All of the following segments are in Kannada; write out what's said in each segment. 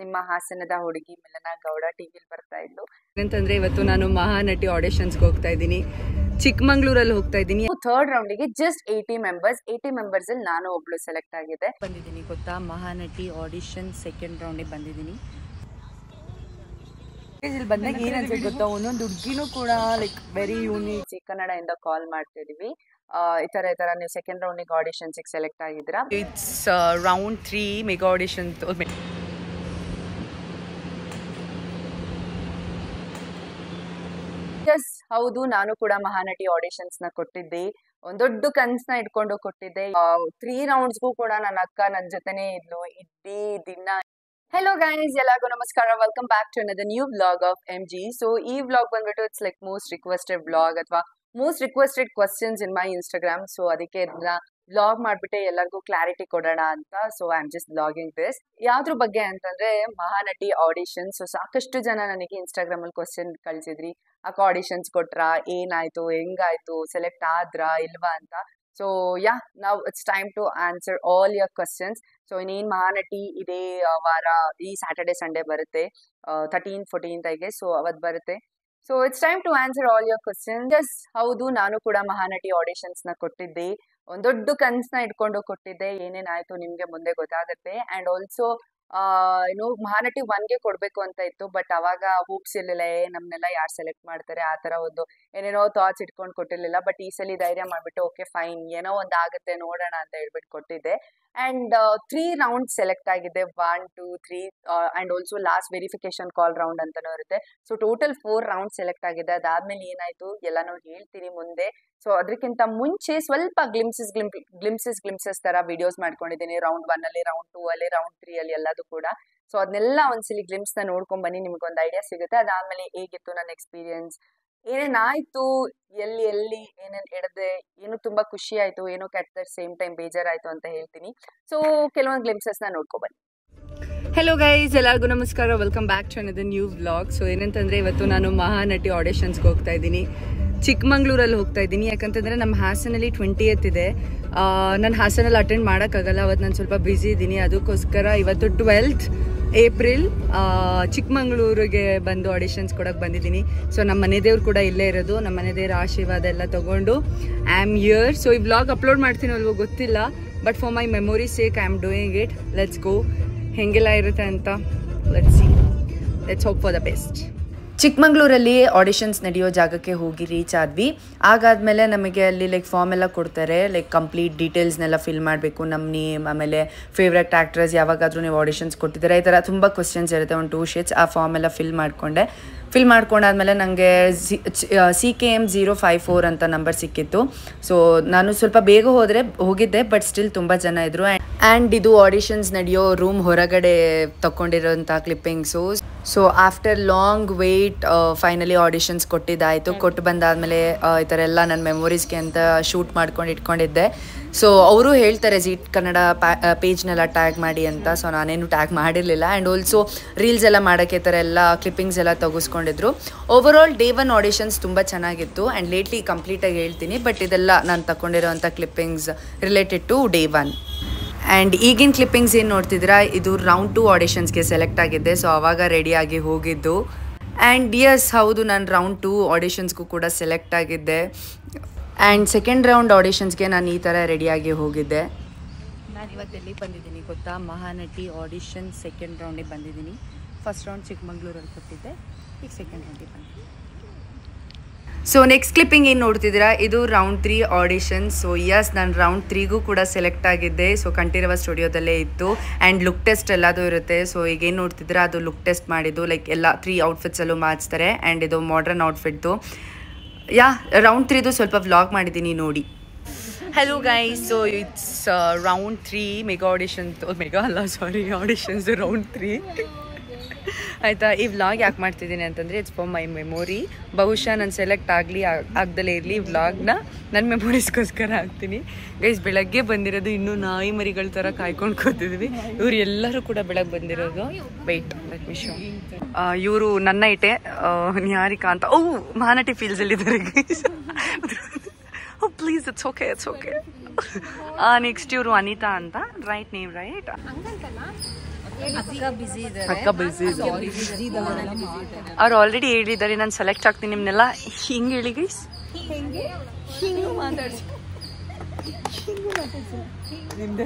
ನಿಮ್ಮ ಹಾಸನದ ಹುಡುಗಿ ಮಿಲನ ಗೌಡ ಟಿವಿಲಿ ಬರ್ತಾ ಇದ್ಲು. ಏನಂತಂದ್ರೆ ಇವತ್ತು ನಾನು ಮಹಾನಟಿ ಆಡಿಷನ್ಸ್ಗೆ ಹೋಗ್ತಾ ಇದ್ದೀನಿ. ಚಿಕ್ಕಮಂಗ್ಳೂರಲ್ಲಿ ಹೋಗ್ತಾ ಇದ್ದೀನಿ. ಥರ್ಡ್ ರೌಂಡಿಗೆ ಜಸ್ಟ್ 80 ಮೆಂಬರ್ಸ್ ಅಲ್ಲಿ ನಾನು ಒಬ್ಳು ಸೆಲೆಕ್ಟ್ ಆಗಿದೆ. ಬಂದಿದ್ದೀನಿ ಗೊತ್ತಾ, ಮಹಾನಟಿ ಆಡಿಷನ್ ಸೆಕೆಂಡ್ ರೌಂಡಿಗೆ ಬಂದಿದ್ದೀನಿ. ಇಲ್ಲಿ ಬಂದಾಗ ಏನ್ ಅನ್ಸುತ್ತೆ ಗೊತ್ತಾ, ಒಂದೊಂದು ಹುಡುಗಿನೂ ಕೂಡ ಲೈಕ್ ವೆರಿ ಯೂನಿಕ್. ಕನ್ನಡದಿಂದ ಕಾಲ್ ಮಾಡ್ತಿದೀವಿ. ಈ ತರ ನೀವು ಸೆಕೆಂಡ್ ರೌಂಡಿಗೆ ಆಡಿಷನ್ಸ್ ಸೆಲೆಕ್ಟ್ ಆಗಿದ್ದೀರಾ. It's round 3 mega audition. Yes ಹೌದು, ನಾನು ಕೂಡ ಮಹಾನಟಿ ಆಡಿಷನ್ಸ್ ನ ಕೊಟ್ಟಿದ್ದೆ. ಒಂದ್ ದೊಡ್ಡ ಕನ್ಸನ್ನ ಇಟ್ಕೊಂಡು ಕೊಟ್ಟಿದ್ದೆ. 3 ರೌಂಡ್ಸ್ಗೂ ಕೂಡ ನನ್ನ ಅಕ್ಕ ನನ್ನ ಜೊತೆನೇ ಇದ್ಲು ಇಡೀ ದಿನ. ಹೆಲೋ ಗೈಸ್, ಎಲ್ಲರಿಗೂ ನಮಸ್ಕಾರ. Welcome back to another new vlog of MG. So ಈ ವ್ಲಾಗ್ ಬಂದ್ಬಿಟ್ಟು it's like most requested vlog ಅಥವಾ most requested questions in my Instagram. So ಅದಕ್ಕೆ ಇದನ್ನ ವ್ಲಾಗ್ ಮಾಡ್ಬಿಟ್ಟೆ ಎಲ್ಲರಿಗೂ ಕ್ಲಾರಿಟಿ ಕೊಡೋಣ ಅಂತ. So I am just vlogging this. ಯಾವ್ದ್ರ ಬಗ್ಗೆ ಅಂತಂದ್ರೆ ಮಹಾನಟಿ ಆಡಿಷನ್. ಸೊ ಸಾಕಷ್ಟು ಜನ ನನಗೆ ಇನ್ಸ್ಟಾಗ್ರಾಮ್ ಅಲ್ಲಿ ಕ್ವಶನ್ ಕಳ್ಸಿದ್ರಿ, ಅಕ್ಕ ಆಡಿಷನ್ಸ್ ಕೊಟ್ರಾ, ಏನಾಯ್ತು, ಹೆಂಗಾಯ್ತು, ಸೆಲೆಕ್ಟ್ ಆದ್ರಾ ಇಲ್ವಾ ಅಂತ. ಸೊ ನಾವು it's time to answer all your questions. So ಇನ್ನೇನು ಮಹಾನಟಿ ಇದೇ ವಾರ ಈ ಸ್ಯಾಟರ್ಡೆ ಸಂಡೇ ಬರುತ್ತೆ, 13th 14th ಸೊ ಅವತ್ತು ಬರುತ್ತೆ. So it's time to answer all your questions. Yes ಹೌದು, ನಾನು ಕೂಡ ಮಹಾನಟಿ ಆಡಿಷನ್ಸ್ ನ ಕೊಟ್ಟಿದ್ದೆ. ಒಂದ್ ದೊಡ್ಡ ಕನ್ಸನ್ನ ಇಟ್ಕೊಂಡು ಕೊಟ್ಟಿದ್ದೆ. ಏನೇನಾಯ್ತು ನಿಮ್ಗೆ ಮುಂದೆ ಗೊತ್ತಾಗುತ್ತೆ. ಅಂಡ್ ಆಲ್ಸೋ ಮಹಾನಟಿ 1ಗೆ ಕೊಡ್ಬೇಕು ಅಂತ ಇತ್ತು, ಬಟ್ ಅವಾಗ ಹೂಪ್ಸ್ ಇರ್ಲಿಲ್ಲ, ನಮ್ನೆಲ್ಲ ಯಾರು ಸೆಲೆಕ್ಟ್ ಮಾಡ್ತಾರೆ ಆ ತರ ಒಂದು ಏನೇನೋ ಥಾಟ್ಸ್ ಇಟ್ಕೊಂಡು ಕೊಟ್ಟಿರ್ಲಿಲ್ಲ. ಬಟ್ ಈ ಸಲ ಧೈರ್ಯ ಮಾಡ್ಬಿಟ್ಟು ಓಕೆ ಫೈನ್, ಏನೋ ಒಂದ್ ಆಗುತ್ತೆ ನೋಡೋಣ ಅಂತ ಹೇಳ್ಬಿಟ್ಟು ಕೊಟ್ಟಿದ್ದೆ. ಅಂಡ್ 3 ರೌಂಡ್ ಸೆಲೆಕ್ಟ್ ಆಗಿದೆ, 1 2 3 and also last verification call round ಅಂತಾನೂ ಇರುತ್ತೆ. ಸೊ ಟೋಟಲ್ 4 ರೌಂಡ್ ಸೆಲೆಕ್ಟ್ ಆಗಿದೆ. ಅದಾದ್ಮೇಲೆ ಏನಾಯ್ತು ಎಲ್ಲಾನು ಹೇಳ್ತೀನಿ ಮುಂದೆ. ಸೊ ಅದಕ್ಕಿಂತ ಮುಂಚೆ ಸ್ವಲ್ಪ ಗ್ಲಿಮ್ಸಸ್ ತರ ವಿಡಿಯೋಸ್ ಮಾಡ್ಕೊಂಡಿದ್ದೀನಿ. ರೌಂಡ್ 1 ಅಲ್ಲಿ, ರೌಂಡ್ 2 ಅಲ್ಲಿ, ರೌಂಡ್ 3 ಅಲ್ಲಿ ಎಲ್ಲದೂ ಕೂಡ. ಸೊ ಅದನ್ನೆಲ್ಲ ಒಂದ್ಸಲಿ ಗ್ಲಿಮ್ಸ್ ನ ನೋಡ್ಕೊಂಡ್ ಬನ್ನಿ, ನಿಮ್ಗೊಂದು ಐಡಿಯಾ ಸಿಗುತ್ತೆ. ಅದಾದ್ಮೇಲೆ ಹೇಗಿತ್ತು ನನ್ನ ಎಕ್ಸ್ಪೀರಿಯನ್ಸ್, ಏನೇನಾಯ್ತು, ಎಲ್ಲಿ ಏನೇನ್ ಎಡದೆ, ಏನು ತುಂಬಾ ಖುಷಿ ಆಯ್ತು, ಏನೋ ಕೆಟ್ಟ ಸೇಮ್ ಟೈಮ್ ಬೇಜಾರಾಯ್ತು ಅಂತ ಹೇಳ್ತೀನಿ. ಸೊ ಕೆಲವೊಂದು ಗ್ಲಿಮ್ಸಸ್ ನ ನೋಡ್ಕೊ ಬನ್ನಿ. ಹೆಲೋ ಗೈಸ್, ಎಲ್ಲರಿಗೂ ನಮಸ್ಕಾರ. Welcome back to another new vlog. So ಏನಂತಂದ್ರೆ ಇವತ್ತು ನಾನು ಮಹಾನಟಿ ಆಡಿಷನ್ಸ್ಗೆ ಹೋಗ್ತಾ ಇದ್ದೀನಿ. ಚಿಕ್ಕಮಂಗ್ಳೂರಲ್ಲಿ ಹೋಗ್ತಾ ಇದ್ದೀನಿ. ಯಾಕಂತಂದ್ರೆ ನಮ್ಮ ಹಾಸನಲ್ಲಿ 20th ಇದೆ. ನಾನು ಹಾಸನಲ್ಲಿ ಅಟೆಂಡ್ ಮಾಡೋಕ್ಕಾಗಲ್ಲ, ಅವತ್ತು ನಾನು ಸ್ವಲ್ಪ ಬ್ಯುಸಿ ಇದ್ದೀನಿ. ಅದಕ್ಕೋಸ್ಕರ ಇವತ್ತು 12th ಏಪ್ರಿಲ್ ಚಿಕ್ಕಮಂಗ್ಳೂರಿಗೆ ಬಂದು ಆಡಿಷನ್ಸ್ ಕೊಡೋಕೆ ಬಂದಿದ್ದೀನಿ. ಸೊ ನಮ್ಮ ಮನೆ ದೇವ್ರು ಕೂಡ ಇಲ್ಲೇ ಇರೋದು. ನಮ್ಮ ಮನೆ ದೇವ್ರ ಆಶೀರ್ವಾದ ಎಲ್ಲ ತೊಗೊಂಡು ಐ ಆಮ್ ಹಿಯರ್. ಸೊ ಈ ವ್ಲಾಗ್ ಅಪ್ಲೋಡ್ ಮಾಡ್ತೀನಿ ಅಲ್ವೋ ಗೊತ್ತಿಲ್ಲ, but for my memory sake I am doing it. Let's go, ಹೆಂಗೆಲ್ಲ ಇರುತ್ತೆ ಅಂತ let's see. Let's hope for the best. ಚಿಕ್ಕಮಂಗ್ಳೂರಲ್ಲಿ ಆಡಿಷನ್ಸ್ ನಡೆಯೋ ಜಾಗಕ್ಕೆ ಹೋಗಿ ರೀಚ್ ಆದ್ವಿ. ಆಗಾದ್ಮೇಲೆ ನಮಗೆ ಅಲ್ಲಿ ಲೈಕ್ ಫಾರ್ಮ್ ಎಲ್ಲ ಕೊಡ್ತಾರೆ, ಲೈಕ್ ಕಂಪ್ಲೀಟ್ ಡೀಟೇಲ್ಸ್ನೆಲ್ಲ ಫಿಲ್ ಮಾಡಬೇಕು. ನಮ್ಮ ನೇಮ್, ಆಮೇಲೆ ಫೇವ್ರೆಟ್ ಆ್ಯಕ್ಟ್ರಸ್, ಯಾವಾಗಾದರೂ ನೀವು ಆಡಿಷನ್ಸ್ ಕೊಟ್ಟಿದ್ದೀರಾ, ಈ ಥರ ತುಂಬ ಕ್ವಶನ್ಸ್ ಇರುತ್ತೆ. ಒಂದು 2 ಶೀಟ್ಸ್. ಆ ಫಾರ್ಮ್ ಎಲ್ಲ ಫಿಲ್ ಮಾಡ್ಕೊಂಡಾದ್ಮೇಲೆ ನನಗೆ CKM 054 ಅಂತ ನಂಬರ್ ಸಿಕ್ಕಿತ್ತು. ಸೊ ನಾನು ಸ್ವಲ್ಪ ಬೇಗ ಹೋಗಿದ್ದೆ, ಬಟ್ ಸ್ಟಿಲ್ ತುಂಬ ಜನ ಇದ್ದರು. ಆ್ಯಂಡ್ ಇದು ಆಡಿಷನ್ಸ್ ನಡೆಯೋ ರೂಮ್ ಹೊರಗಡೆ ತಗೊಂಡಿರೋಂಥ clippings. So after long wait finally auditions ಕೊಟ್ಟಿದ್ದಾಯಿತು. ಕೊಟ್ಟು ಬಂದಾದಮೇಲೆ ಈ ಥರ ಎಲ್ಲ ನನ್ನ ಮೆಮೊರೀಸ್ಗೆ ಅಂತ ಶೂಟ್ ಮಾಡ್ಕೊಂಡು ಇಟ್ಕೊಂಡಿದ್ದೆ. ಸೊ ಅವರು ಹೇಳ್ತಾರೆ ಜೀ ಕನ್ನಡ ಪೇಜ್ನೆಲ್ಲ ಟ್ಯಾಗ್ ಮಾಡಿ ಅಂತ. ಸೊ ನಾನೇನು ಟ್ಯಾಗ್ ಮಾಡಿರಲಿಲ್ಲ. ಆ್ಯಂಡ್ ಆಲ್ಸೋ ರೀಲ್ಸ್ ಎಲ್ಲ ಮಾಡೋಕ್ಕೆ ಥರ ಎಲ್ಲ ಕ್ಲಿಪ್ಪಿಂಗ್ಸ್ ಎಲ್ಲ ತೆಗೆಸ್ಕೊಂಡಿದ್ರು. ಓವರ್ ಆಲ್ ಡೇ 1 ಆಡಿಷನ್ಸ್ ತುಂಬ ಚೆನ್ನಾಗಿತ್ತು. ಆ್ಯಂಡ್ ಲೇಟ್ಲಿ ಕಂಪ್ಲೀಟಾಗಿ ಹೇಳ್ತೀನಿ, ಬಟ್ ಇದೆಲ್ಲ ನಾನು ತಗೊಂಡಿರೋವಂಥ clippings related to day 1. And ಈಗಿನ ಕ್ಲಿಪ್ಪಿಂಗ್ಸ್ ಏನು ನೋಡ್ತಿದ್ದೀರಾ, ಇದು ರೌಂಡ್ 2 ಆಡಿಷನ್ಸ್ಗೆ ಸೆಲೆಕ್ಟ್ ಆಗಿದ್ದೆ. ಸೊ ಆವಾಗ ರೆಡಿಯಾಗಿ ಹೋಗಿದ್ದು. ಆ್ಯಂಡ್ ಯಸ್ ಹೌದು, ನಾನು ರೌಂಡ್ 2 ಆಡಿಷನ್ಸ್ಗೂ ಕೂಡ ಸೆಲೆಕ್ಟ್ ಆಗಿದ್ದೆ. ಆ್ಯಂಡ್ ಸೆಕೆಂಡ್ ರೌಂಡ್ ಆಡಿಷನ್ಸ್ಗೆ ನಾನು ಈ ಥರ ರೆಡಿಯಾಗಿ ಹೋಗಿದ್ದೆ. ನಾನು ಇವತ್ತು ಎಲ್ಲಿಗೆ ಬಂದಿದ್ದೀನಿ ಗೊತ್ತಾ, ಮಹಾನಟಿ ಆಡಿಷನ್ ಸೆಕೆಂಡ್ ರೌಂಡಿಗೆ ಬಂದಿದ್ದೀನಿ. ಫಸ್ಟ್ ರೌಂಡ್ ಚಿಕ್ಕಮಂಗ್ಳೂರಲ್ಲಿ ಕೊಟ್ಟಿದ್ದೆ, ಈಗ ಸೆಕೆಂಡ್ ರೌಂಡಿಗೆ ಬಂದಿದ್ದೀನಿ. ಸೊ ನೆಕ್ಸ್ಟ್ ಕ್ಲಿಪ್ಪಿಂಗ್ ಏನು ನೋಡ್ತಿದ್ದೀರಾ, ಇದು ರೌಂಡ್ 3 ಆಡಿಷನ್. ಸೊ ಯಸ್, ನಾನು ರೌಂಡ್ 3ಗೂ ಕೂಡ ಸೆಲೆಕ್ಟ್ ಆಗಿದ್ದೆ. ಸೊ ಕಂಠೀರವ ಸ್ಟುಡಿಯೋದಲ್ಲೇ ಇತ್ತು. ಆ್ಯಂಡ್ ಲುಕ್ ಟೆಸ್ಟ್ ಎಲ್ಲದೂ ಇರುತ್ತೆ. ಸೊ ಈಗ ಏನು ನೋಡ್ತಿದ್ದೀರಾ, ಅದು ಲುಕ್ ಟೆಸ್ಟ್ ಮಾಡಿದ್ದು. ಲೈಕ್ ಎಲ್ಲ 3 ಔಟ್ಫಿಟ್ಸಲ್ಲೂ ಮಾಡಿಸ್ತಾರೆ. ಆ್ಯಂಡ್ ಇದು ಮಾಡರ್ನ್ ಔಟ್ಫಿಟ್ದು. ರೌಂಡ್ 3ದು ಸ್ವಲ್ಪ ವ್ಲಾಗ್ ಮಾಡಿದ್ದೀನಿ, ನೋಡಿ. Hello guys, so it's round 3 mega auditions round 3 ಆಯಿತಾ. ಈ ವ್ಲಾಗ್ ಯಾಕೆ ಮಾಡ್ತಿದ್ದೀನಿ ಅಂತಂದರೆ ಇಟ್ಸ್ ಫಾರ್ ಮೈ ಮೆಮೊರಿ. ಬಹುಶಃ ನಾನು ಸೆಲೆಕ್ಟ್ ಆಗದಲ್ಲೇ ಇರಲಿ, ವ್ಲಾಗ್ನ ನನ್ನ ಮೆಮೊರೀಸ್ಗೋಸ್ಕರ ಹಾಕ್ತೀನಿ. ಗೈಸ್ ಬೆಳಗ್ಗೆ ಬಂದಿರೋದು, ಇನ್ನೂ ನಾಯಿ ಮರಿಗಳ ಥರ ಕಾಯ್ಕೊಂಡು ಕೂತಿದ್ವಿ. ಇವ್ರು ಎಲ್ಲರೂ ಕೂಡ ಬೆಳಗ್ಗೆ ಬಂದಿರೋದು. Wait let me show. ಇವರು ನನ್ನ ಇಟೆ ನಿಹಾರಿಕಾ ಅಂತ. ಮಹಾನಟಿ ಫೀಲ್ಸಲ್ಲಿದ್ದಾರೆ guys. Please it's okay. Next ಇವರು ಅನಿತಾ ಅಂತ, ರೈಟ್ ನೇಮ್ ರೈಟ್. ಅಕ್ಕ ಬಿಸಿ ಅವ್ರು ಆಲ್ರೆಡಿ ಹೇಳಿದ್ದಾರೆ ನಾನು ಸೆಲೆಕ್ಟ್ ಆಗ್ತೀನಿ ನಿಮ್ನೆಲ್ಲ ಹಿಂಗೆ ಹೇಳಿ ಗೈಸ್ ಹಿಂಗೆ ಮಾತಾಡ್ಸಿ ನಿಮ್ದೆ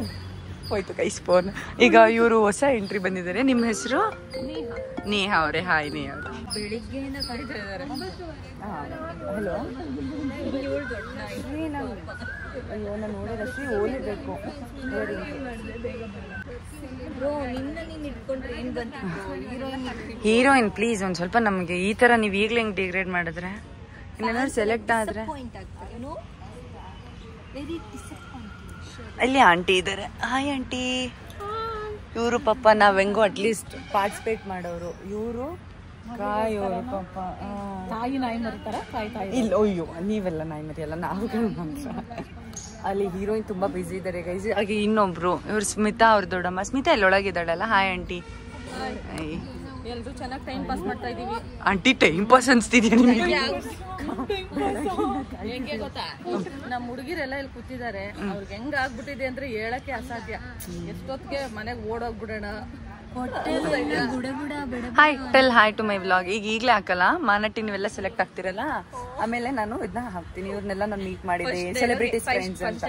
ಹೋಯ್ತು ಗೈಸ್ ಫೋನ್. ಈಗ ಇವರು ಹೊಸ ಎಂಟ್ರಿ ಬಂದಿದ್ದಾರೆ. ನಿಮ್ಮ ಹೆಸರು ನೇಹಾ ಅವರೇ? ಹಾಯ್ ನೇಹಾ ಅವರೇ. ಬೆಳಿಗ್ಗೆಯಿಂದ ಕಾಯ್ತಾ ಇದ್ದಾರೆ. ಹಲೋ ಅಯ್ಯೋ ನಾನು ನೋಡೋದಷ್ಟೇ ಓದಬೇಕು. ಹೀರೋಯಿನ್ ಪ್ಲೀಸ್ ಒಂದು ಸ್ವಲ್ಪ ನಮಗೆ ಈ ಥರ ನೀವು ಈಗಲೇ ಹೆಂಗೆ ಡಿಗ್ರೇಡ್ ಮಾಡಿದ್ರೆ ಇನ್ನೇನಾದ್ರು ಸೆಲೆಕ್ಟ್ ಆದರೆ. ಅಲ್ಲಿ ಆಂಟಿ ಇದ್ದಾರೆ. Hi aunty. ಇವರು ಪಾಪ ನಾವ್ ಹೆಂಗೋ ಅಟ್ಲೀಸ್ಟ್ ಪಾರ್ಟಿಸಿಪೇಟ್ ಮಾಡೋರು. ಇವರು ಕಾಯೋರು ಪಾಪ. ತಾಯಿ ನಾಯಿ ಮರಿತಾರ? ಇಲ್ಲ ಅಯ್ಯೋ ನೀವೆಲ್ಲ ನಾಯಿ ಮರಿಯಲ್ಲ, ನಾವುಗಳು ಮಾತ್ರ. ಅಲ್ಲಿ ಹೀರೋಯಿನ್ ತುಂಬಾ ಬಿಸಿ ಇದ್ದಾರೆ ಗೈಸ್. ಹಾಗೆ ಇನ್ನೊಬ್ರು ಇವ್ರು ಸ್ಮಿತಾ ಅವ್ರ ದೊಡ್ಡಮ್ಮ. ಸ್ಮಿತಾ ಇಲ್ಲಿ ಒಳಗಿದ್ದಾಳಲ್ಲ. Hi aunty. ಎಲ್ರು ಚೆನ್ನಾಗಿ ಟೈಮ್ ಪಾಸ್ ಮಾಡ್ತಾ ಇದೀವಿ. ಆಂಟಿ ಟೈಮ್ ಪಾಸ್ ಅನ್ಸ್ತಿದ್ಯಾ ನಿಮಗೆ? ಹೆಂಗೆ ಗೊತ್ತಾ, ನಮ್ಮ ಹುಡುಗಿರೆಲ್ಲ ಇಲ್ಲಿ ಕೂತಿದ್ದಾರೆ. ಅವ್ರಿಗೆ ಹೆಂಗ್ ಆಗ್ಬಿಟ್ಟಿದೆ ಅಂದ್ರೆ ಹೇಳಕ್ಕೆ ಅಸಾಧ್ಯ. ಎಷ್ಟೊತ್ತಿಗೆ ಮನೆಗೆ ಓಡೋಗ್ಬಿಡೋಣ. Hi tell hi to my vlog. ಈಗಲೇ ಹಾಕಲ್ಲ ಮಾನಟಿ, ನೀವೆಲ್ಲ ಸೆಲೆಕ್ಟ್ ಆಗ್ತಿರಲ್ಲ, ಆಮೇಲೆ ನಾನು ಇದನ್ನ ಹಾಕ್ತೀನಿ. ಇವ್ರನ್ನೆಲ್ಲ ನಾನು ಮೀಟ್ ಮಾಡಿದೆ, ಸೆಲೆಬ್ರಿಟೀಸ್ ಫ್ರೆಂಡ್ಸ್ ಅಂತ.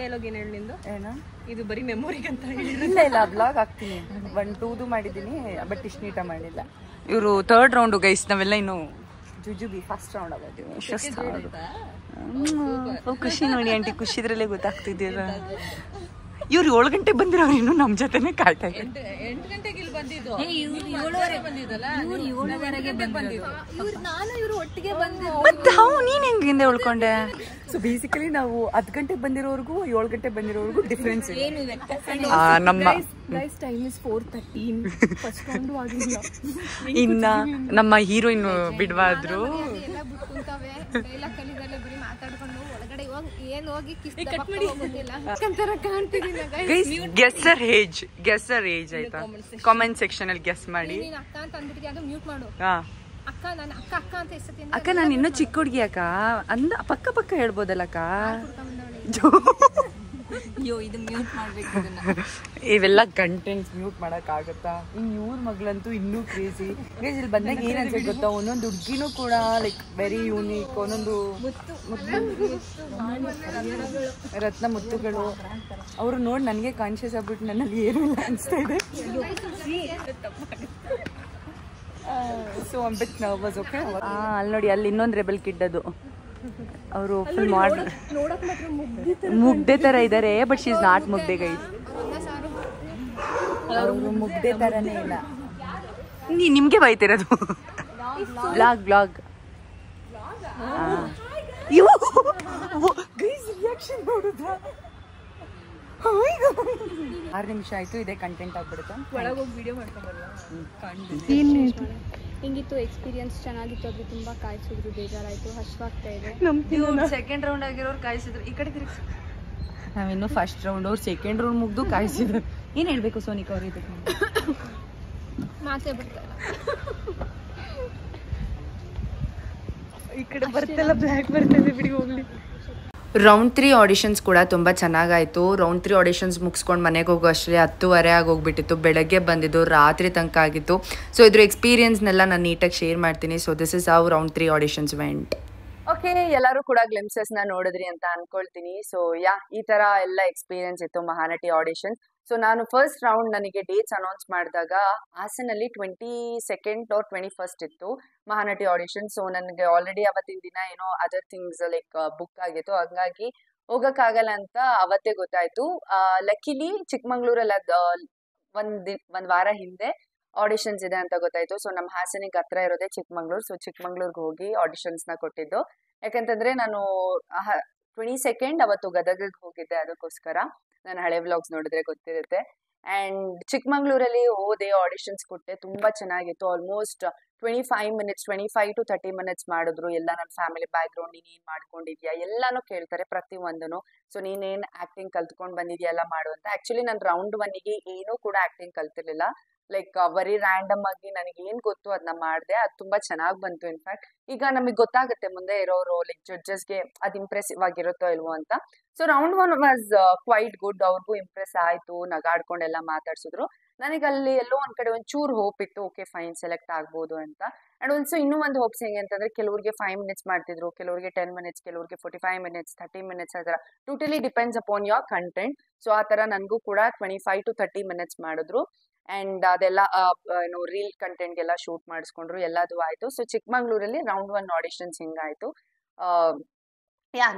ಏನು ಇದು ಬರೀ ಮೆಮೊರಿಗಂತ? ಇಲ್ಲ ಇಲ್ಲ ವ್ಲಾಗ್ ಹಾಕ್ತೀನಿ. 1, 2 ಮಾಡಿದ್ದೀನಿ, ಬಟ್ ಇಷ್ಟು ನೀಟಾಗಿ ಮಾಡಿಲ್ಲ. ಇವರು 3rd ರೌಂಡು ಗೈಸ್. ನಾವೆಲ್ಲ ಇನ್ನು ಜುಜುಬಿ ಫಸ್ಟ್ ರೌಂಡ್ ಆಗಿದ್ದೀವಿ. ಖುಷಿ ನೋಡಿ ಆಂಟಿ, ಖುಷಿದ್ರಲ್ಲೇ ಗೊತ್ತಾಗ್ತಿದ್ದೀರ. ಇವ್ರು 7 ಗಂಟೆ ಬಂದಿರೋರು, ಇನ್ನು ನಮ್ಮ ಜೊತೆನೆ ಕಾಯ್ತಾ ಇದ್ದಾರೆ. 8 ಗಂಟೆಗೆ ಇಲ್ಲಿ ಬಂದಿದ್ದು. 7:30 ಬಂದಿದ್ದಲ್ಲ, 7:30ಗೆ ಬಂದಿದ್ದು. ನಾನು ಇವರು ಒಟ್ಟಿಗೆ ಬಂದಿದ್ದು. ಮತ್ತೆ ನೀನ್ ಹೆಂಗಿಂದ ಉಳ್ಕೊಂಡೆ? ಸೊ ಬೇಸಿಕಲಿ ನಾವು 10 ಗಂಟೆಗೆ ಬಂದಿರೋರ್ಗು 7 ಗಂಟೆಗೆ ಬಂದಿರೋರ್ಗು ಡಿಫ್ರೆನ್ಸ್ ಇದೆ. ನಮ್ಮ ಇನ್ನ ನಮ್ಮ ಹೀರೋಯಿನ್ ಬಿಡ್ವಾದ್ರು. ಗೆಸ್ಸರ್ ಏಜ್ ಆಯ್ತಾ? ಕಾಮೆಂಟ್ ಸೆಕ್ಷನ್ ಅಲ್ಲಿ ಗೆಸ್ ಮಾಡಿ. ಅಕ್ಕ ನಾನು ಇನ್ನೂ ಚಿಕ್ಕ ಹುಡುಗಿ ಅಕ್ಕ ಅಂದ ಪಕ್ಕ ಹೇಳ್ಬೋದಲ್ಲ ಅಕ್ಕ. ಇವೆಲ್ಲ ಕಂಟೆಂಟ್ಸ್ ಮ್ಯೂಟ್ ಮಾಡಕ್ ಆಗುತ್ತಾ? ಇವ್ರ ಮಗಳಂತೂ ಇನ್ನೂ ಕ್ರೇಜಿ. ಇಲ್ಲಿ ಬಂದಾಗ ಏನ್ ಅನ್ಸುತ್ತೆ ಗೊತ್ತಾ, ಒಂದೊಂದು ಹುಡುಗಿನೂ ಕೂಡ ಲೈಕ್ ವೆರಿ ಯೂನಿಕ್. ಒಂದೊಂದು ರತ್ನ ಮುತ್ತುಗಳು. ಅವರು ನೋಡಿ ನನಗೆ ಕಾನ್ಶಿಯಸ್ ಆಗ್ಬಿಟ್ಟು ನನ್ನಲ್ಲಿ ಏನೂ ಇಲ್ಲ ಅನಿಸ್ತಾ ಇದೆ. So I am bit nervous. Okay ಅಲ್ಲಿ ನೋಡಿ, ಅಲ್ಲಿ ಇನ್ನೊಂದು ರೆಬೆಲ್ ಕಿಡ್. ಅದು ಅವರು ಫುಲ್ ಮುಗ್ದೆ ತರ ಇದ್ದಾರೆ, ಬಟ್ ಶಿ ಇಸ್ ನಾಟ್ ಮುಗ್ದೆ ಗೈಸ್. ಅವರು ಮುಗ್ದೆ ತರನೇ ಇಲ್ಲ. ನಿಮ್ಗೆ ಬೈತಿರೋದು. Blog reaction ನೋಡುದಾ? 6 ನಿಮಿಷ ಆಯ್ತು, ಇದೇ ಕಂಟೆಂಟ್ ಆಗ್ಬಿಡುತ್ತೆ. ಒಳಗೋಗಿ ವಿಡಿಯೋ ಮಾಡ್ಕೊಂಡ್ಬರಲ್ಲ. ಹಿಂಗಿತ್ತು ಎಕ್ಸ್ಪೀರಿಯನ್ಸ್, ಚೆನ್ನಾಗಿತ್ತು. ಅದು ತುಂಬಾ ಕಾಯಿಸಿದ್ರು, ಬೇಜಾರಾಯ್ತು, ಹಶ್ವಾಗ್ತಾ ಇದೆ. ಸೆಕೆಂಡ್ ರೌಂಡ್ ಆಗಿರೋರು ಕಾಯಿಸಿದ್ರು. ಈ ಕಡೆ ತಿರುಗಿಸಿ. ನಾವಿನ್ನು ಫಸ್ಟ್ ರೌಂಡ್, ಅವ್ರು ಸೆಕೆಂಡ್ ರೌಂಡ್ ಮುಗ್ದು ಕಾಯಿಸಿದ್ರು. ಏನ್ ಹೇಳ್ಬೇಕು ಸೋನಿಕಾ ಅವ್ರು ಇದಕ್ಕೆ? ಮಾತೇ ಬರ್ತಾ ಇಲ್ಲ. ಈ ಕಡೆ ಬರ್ತಲ್ಲ, ಬ್ಲ್ಯಾಕ್ ಬರ್ತದೆ, ಬಿಡಿ ಹೋಗ್ಲಿ. ರೌಂಡ್ 3 ಆಡಿಷನ್ಸ್ ಕೂಡ ತುಂಬ ಚೆನ್ನಾಗಾಯಿತು. ರೌಂಡ್ 3 ಆಡಿಷನ್ಸ್ ಮುಗಿಸ್ಕೊಂಡು ಮನೆಗೆ ಹೋಗೋ ಅಷ್ಟೇ 10:30 ಆಗೋಗ್ಬಿಟ್ಟಿತ್ತು. ಬೆಳಗ್ಗೆ ಬಂದಿದ್ದು ರಾತ್ರಿ ತನಕ ಆಗಿತ್ತು. ಸೊ ಇದ್ರ ಎಕ್ಸ್ಪೀರಿಯನ್ಸ್ನೆಲ್ಲ ನಾನು ನೀಟಾಗಿ ಶೇರ್ ಮಾಡ್ತೀನಿ. So this is how round 3 auditions vent. Okay, ಎಲ್ಲರೂ ಕೂಡ ಗ್ಲಿಮ್ಸಸ್ನ ನೋಡಿದ್ರಿ ಅಂತ ಅನ್ಕೊಳ್ತೀನಿ. ಸೊ ಈ ಥರ ಎಲ್ಲ ಎಕ್ಸ್ಪೀರಿಯನ್ಸ್ ಇತ್ತು ಮಹಾನಟಿ ಆಡಿಷನ್. ಸೊ ನಾನು ಫಸ್ಟ್ ರೌಂಡ್ ನನಗೆ ಡೇಟ್ಸ್ ಅನೌನ್ಸ್ ಮಾಡಿದಾಗ ಹಾಸನಲ್ಲಿ 22nd or 21st ಇತ್ತು ಮಹಾನಟಿ ಆಡಿಷನ್. ಸೊ ನನಗೆ ಆಲ್ರೆಡಿ ಅವತ್ತಿನ ದಿನ ಏನೋ ಅದರ್ ಥಿಂಗ್ಸ್ ಲೈಕ್ ಬುಕ್ ಆಗಿತ್ತು, ಹಂಗಾಗಿ ಹೋಗಕ್ಕಾಗಲ್ಲ ಅಂತ ಅವತ್ತೇ ಗೊತ್ತಾಯ್ತು. ಲಕ್ಕಿಲಿ ಚಿಕ್ಕಮಂಗ್ಳೂರಲ್ಲಿ ಒಂದ್ ವಾರ ಹಿಂದೆ ಆಡಿಷನ್ಸ್ ಇದೆ ಅಂತ ಗೊತ್ತಾಯ್ತು. ಸೊ ನಮ್ಮ ಹಾಸನಿಗೆ ಹತ್ರ ಇರೋದೇ ಚಿಕ್ಕಮಂಗ್ಳೂರು. ಸೊ ಚಿಕ್ಕಮಂಗ್ಳೂರ್ಗೆ ಹೋಗಿ ಆಡಿಷನ್ಸ್ನ ಕೊಟ್ಟಿದ್ದು. ಯಾಕಂತಂದ್ರೆ ನಾನು 22nd ಅವತ್ತು ಗದಗಕ್ಕೆ ಹೋಗಿದ್ದೆ. ಅದಕ್ಕೋಸ್ಕರ ನಾನು ಹಳೆ ವ್ಲಾಗ್ಸ್ ನೋಡಿದ್ರೆ ಗೊತ್ತಿರುತ್ತೆ. ಅಂಡ್ ಚಿಕ್ಕಮಂಗ್ಳೂರಲ್ಲಿ ಹೋದೆ, ಆಡಿಷನ್ಸ್ ಕೊಟ್ಟೆ, ತುಂಬಾ ಚೆನ್ನಾಗಿತ್ತು. ಆಲ್ಮೋಸ್ಟ್ 25 to 30 minutes ಮಾಡಿದ್ರು. ಎಲ್ಲ ನನ್ನ ಫ್ಯಾಮಿಲಿ ಬ್ಯಾಕ್ಗ್ರೌಂಡ್, ನೀನ್ ಏನ್ ಮಾಡ್ಕೊಂಡಿದ್ಯಾ ಎಲ್ಲಾನು ಕೇಳ್ತಾರೆ ಪ್ರತಿಯೊಂದನು. ಸೊ ನೀನೇನ್ ಆಕ್ಟಿಂಗ್ ಕಲ್ತ್ಕೊಂಡ್ ಬಂದಿದ್ಯಾ ಎಲ್ಲ ಮಾಡು ಅಂತ. ಆಕ್ಚುಲಿ ನಾನು ರೌಂಡ್ 1ಗೆ ಏನೂ ಕೂಡ ಆಕ್ಟಿಂಗ್ ಕಲ್ತಿರ್ಲಿಲ್ಲ. ಲೈಕ್ ಬರೀ ರ್ಯಾಂಡಮ್ ಆಗಿ ನನಗೆ ಏನ್ ಗೊತ್ತು ಅದನ್ನ ಮಾಡಿದೆ. ಅದು ತುಂಬಾ ಚೆನ್ನಾಗಿ ಬಂತು. ಇನ್ಫ್ಯಾಕ್ಟ್ ಈಗ ನಮಗೆ ಗೊತ್ತಾಗುತ್ತೆ ಮುಂದೆ ಇರೋರು ಲೈಕ್ ಜಡ್ಜಸ್ಗೆ ಅದು ಇಂಪ್ರೆಸಿವ್ ಆಗಿರುತ್ತೋ ಇಲ್ವೋ ಅಂತ. So round 1 was quite good. ಅವ್ರಿಗೂ ಇಂಪ್ರೆಸ್ ಆಯ್ತು, ನಗಾಡ್ಕೊಂಡೆಲ್ಲ ಮಾತಾಡ್ಸಿದ್ರು. ನನಗೆ ಅಲ್ಲಿ ಎಲ್ಲೋ ಒಂದ್ ಕಡೆ ಒಂಚೂರು ಹೋಪ್ ಇತ್ತು, ಓಕೆ ಫೈನ್ ಸೆಲೆಕ್ಟ್ ಆಗ್ಬೋದು ಅಂತ. ಅಂಡ್ ಆಲ್ಸೋ ಇನ್ನೂ ಒಂದು ಹೋಪ್ಸ್ ಹೆಂಗೆ ಅಂತಂದ್ರೆ ಕೆಲವ್ರಿಗೆ 5 minutes ಮಾಡ್ತಿದ್ರು, ಕೆಲವ್ರಿಗೆ 10 minutes, ಕೆಲವ್ರಿಗೆ 45 minutes, 30 minutes, ಆ ಥರ totally depends upon your content. So ಆ ಥರ ನನಗೂ ಕೂಡ 25 to 30 minutes ಮಾಡಿದ್ರು. ಅಂಡ್ ಅದೆಲ್ಲ ಏನು ರೀಲ್ ಕಂಟೆಂಟ್ಗೆಲ್ಲ ಶೂಟ್ ಮಾಡಿಸ್ಕೊಂಡ್ರು, ಎಲ್ಲದು ಆಯ್ತು. ಸೊ ಚಿಕ್ಕಮಂಗ್ಳೂರಲ್ಲಿ ರೌಂಡ್ 1 ಆಡಿಷನ್ಸ್ ಹಿಂಗಾಯ್ತು.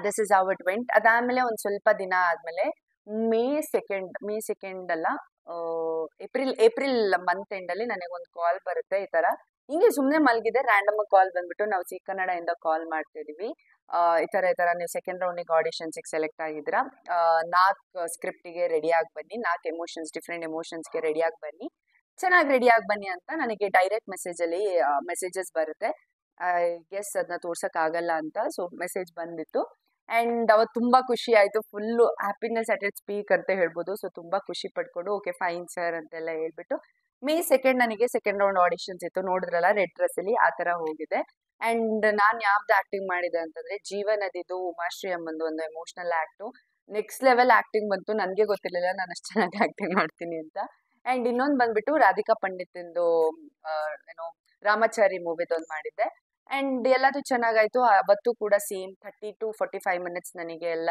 This is how it went. ಅದಾದ್ಮೇಲೆ ಒಂದ್ ಸ್ವಲ್ಪ ದಿನ ಆದ್ಮೇಲೆ ಮೇ 2 ಅಲ್ಲ, ಏಪ್ರಿಲ್ ಮಂತ್ ಎಂಡ್ ಅಲ್ಲಿ ನನಗೊಂದು ಕಾಲ್ ಬರುತ್ತೆ. ಈ ತರ ಹಿಂಗೆ ಸುಮ್ನೆ ಮಲಗಿದೆ, ರ್ಯಾಂಡಮ್ ಕಾಲ್ ಬಂದ್ಬಿಟ್ಟು ನಾವು ಸಿ ಕನ್ನಡದಿಂದ ಕಾಲ್ ಮಾಡ್ತಿದೀವಿ, ಈ ತರ ನೀವು ಸೆಕೆಂಡ್ ರೌಂಡಿಗೆ ಆಡಿಷನ್ಸ್ಗೆ ಸೆಲೆಕ್ಟ್ ಆಗಿದ್ದೀರಾ, 4 ಸ್ಕ್ರಿಪ್ಟಿಗೆ ರೆಡಿ ಆಗಿ ಬನ್ನಿ, 4 ಡಿಫ್ರೆಂಟ್ ಎಮೋಷನ್ಸ್ಗೆ ರೆಡಿ ಆಗಿ ಬನ್ನಿ, ಚೆನ್ನಾಗಿ ರೆಡಿ ಆಗಿ ಬನ್ನಿ ಅಂತ ನನಗೆ ಡೈರೆಕ್ಟ್ ಮೆಸೇಜಲ್ಲಿ ಮೆಸೇಜಸ್ ಬರುತ್ತೆ. ಐ ಗೆಸ್ ಅದನ್ನ ತೋರ್ಸಕ್ ಆಗಲ್ಲ ಅಂತ. ಸೊ ಮೆಸೇಜ್ ಬಂದಿತ್ತು ಅಂಡ್ ಅವತ್ತು ತುಂಬಾ ಖುಷಿ ಆಯ್ತು, full happiness at it speak ಅಂತ ಹೇಳ್ಬೋದು. ಸೊ ತುಂಬಾ ಖುಷಿ ಪಡ್ಕೊಂಡು ಓಕೆ ಫೈನ್ ಸರ್ ಅಂತೆಲ್ಲ ಹೇಳ್ಬಿಟ್ಟು ಮೇ 2 ನನಗೆ ಸೆಕೆಂಡ್ ರೌಂಡ್ ಆಡಿಷನ್ಸ್ ಇತ್ತು. ನೋಡಿದ್ರಲ್ಲ ರೆಡ್ ಡ್ರೆಸ್ ಅಲ್ಲಿ ಆ ತರ ಹೋಗಿದೆ. ಅಂಡ್ ನಾನ್ ಯಾವ್ದು ಆಕ್ಟಿಂಗ್ ಮಾಡಿದೆ ಅಂತಂದ್ರೆ ಜೀವನದಿದು ಉಮಾಶ್ರೀ ಅಮ್ಮಂದು ಒಂದು emotional act, next level acting ಬಂತು. ನನ್ಗೆ ಗೊತ್ತಿರ್ಲಿಲ್ಲ ನಾನು ಅಷ್ಟು ಚೆನ್ನಾಗಿ ಆಕ್ಟಿಂಗ್ ಮಾಡ್ತೀನಿ ಅಂತ. ಅಂಡ್ ಇನ್ನೊಂದು ಬಂದ್ಬಿಟ್ಟು ರಾಧಿಕಾ ಪಂಡಿತಿಂದು ಏನೋ ರಾಮಾಚಾರಿ ಮೂವಿದೊಂದು ಮಾಡಿದ್ದೆ. ಅಂಡ್ ಎಲ್ಲದು ಚೆನ್ನಾಗಾಯ್ತು. ಅವತ್ತು ಕೂಡ ಸೇಮ್ 30 to 45 minutes ನನಗೆ ಎಲ್ಲ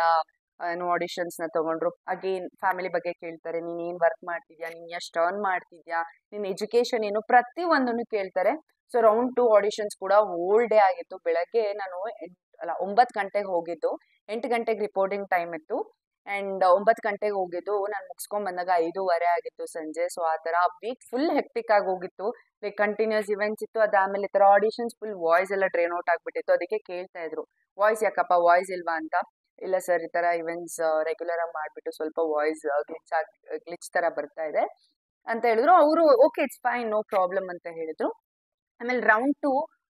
ಏನು ಆಡಿಷನ್ಸ್ ನ ತಗೊಂಡ್ರು. ಅಗೇನ್ ಫ್ಯಾಮಿಲಿ ಬಗ್ಗೆ ಕೇಳ್ತಾರೆ, ನೀನ್ ಏನ್ ವರ್ಕ್ ಮಾಡ್ತಿದ್ಯಾ, ನೀನ್ ಎಷ್ಟು ಅರ್ನ್ ಮಾಡ್ತಿದ್ಯಾ, ನಿನ್ ಎಜುಕೇಶನ್ ಏನು, ಪ್ರತಿ ಒಂದನ್ನು ಕೇಳ್ತಾರೆ. ಸೊ ರೌಂಡ್ 2 ಆಡಿಷನ್ಸ್ ಕೂಡ ಹೋಲ್ ಡೇ ಆಗಿತ್ತು. ಬೆಳಗ್ಗೆ ನಾನು 9 ಗಂಟೆಗೆ ಹೋಗಿದ್ದು, 8 ಗಂಟೆಗೆ ರಿಪೋರ್ಟಿಂಗ್ ಟೈಮ್ ಇತ್ತು. ಅಂಡ್ 9 ಗಂಟೆಗೆ ಹೋಗಿದ್ದು, ನಾನು ಮುಗಿಸ್ಕೊಂಡ್ ಬಂದಾಗ 5:15 ಆಗಿತ್ತು ಸಂಜೆ. ಸೊ ಆ ತರ ವೀಕ್ ಫುಲ್ ಹೆಕ್ಟಿಕ್ ಆಗಿ ಹೋಗಿತ್ತು. ಲೈಕ್ ಕಂಟಿನ್ಯೂಸ್ ಇವೆಂಟ್ಸ್ ಇತ್ತು, ಅದಾದ್ಮೇಲೆ ಈ ತರ ಆಡಿಷನ್ಸ್, ಫುಲ್ ವಾಯ್ಸ್ ಎಲ್ಲ ಡ್ರೈನ್ ಔಟ್ ಆಗ್ಬಿಟ್ಟಿತ್ತು. ಅದಕ್ಕೆ ಕೇಳ್ತಾ ಇದ್ರು ವಾಯ್ಸ್ ಯಾಕಪ್ಪ, ವಾಯ್ಸ್ ಇಲ್ವಾ ಅಂತ. ಇಲ್ಲ ಸರ್, ಈ ತರ ಇವೆಂಟ್ಸ್ ರೆಗ್ಯುಲರ್ ಆಗಿ ಮಾಡ್ಬಿಟ್ಟು ಸ್ವಲ್ಪ ವಾಯ್ಸ್ ಗ್ಲಿಚ್ ತರ ಬರ್ತಾ ಇದೆ ಅಂತ ಹೇಳಿದ್ರು. ಅವರು okay it's fine, no problem ಅಂತ ಹೇಳಿದ್ರು. ಆಮೇಲೆ ರೌಂಡ್ 2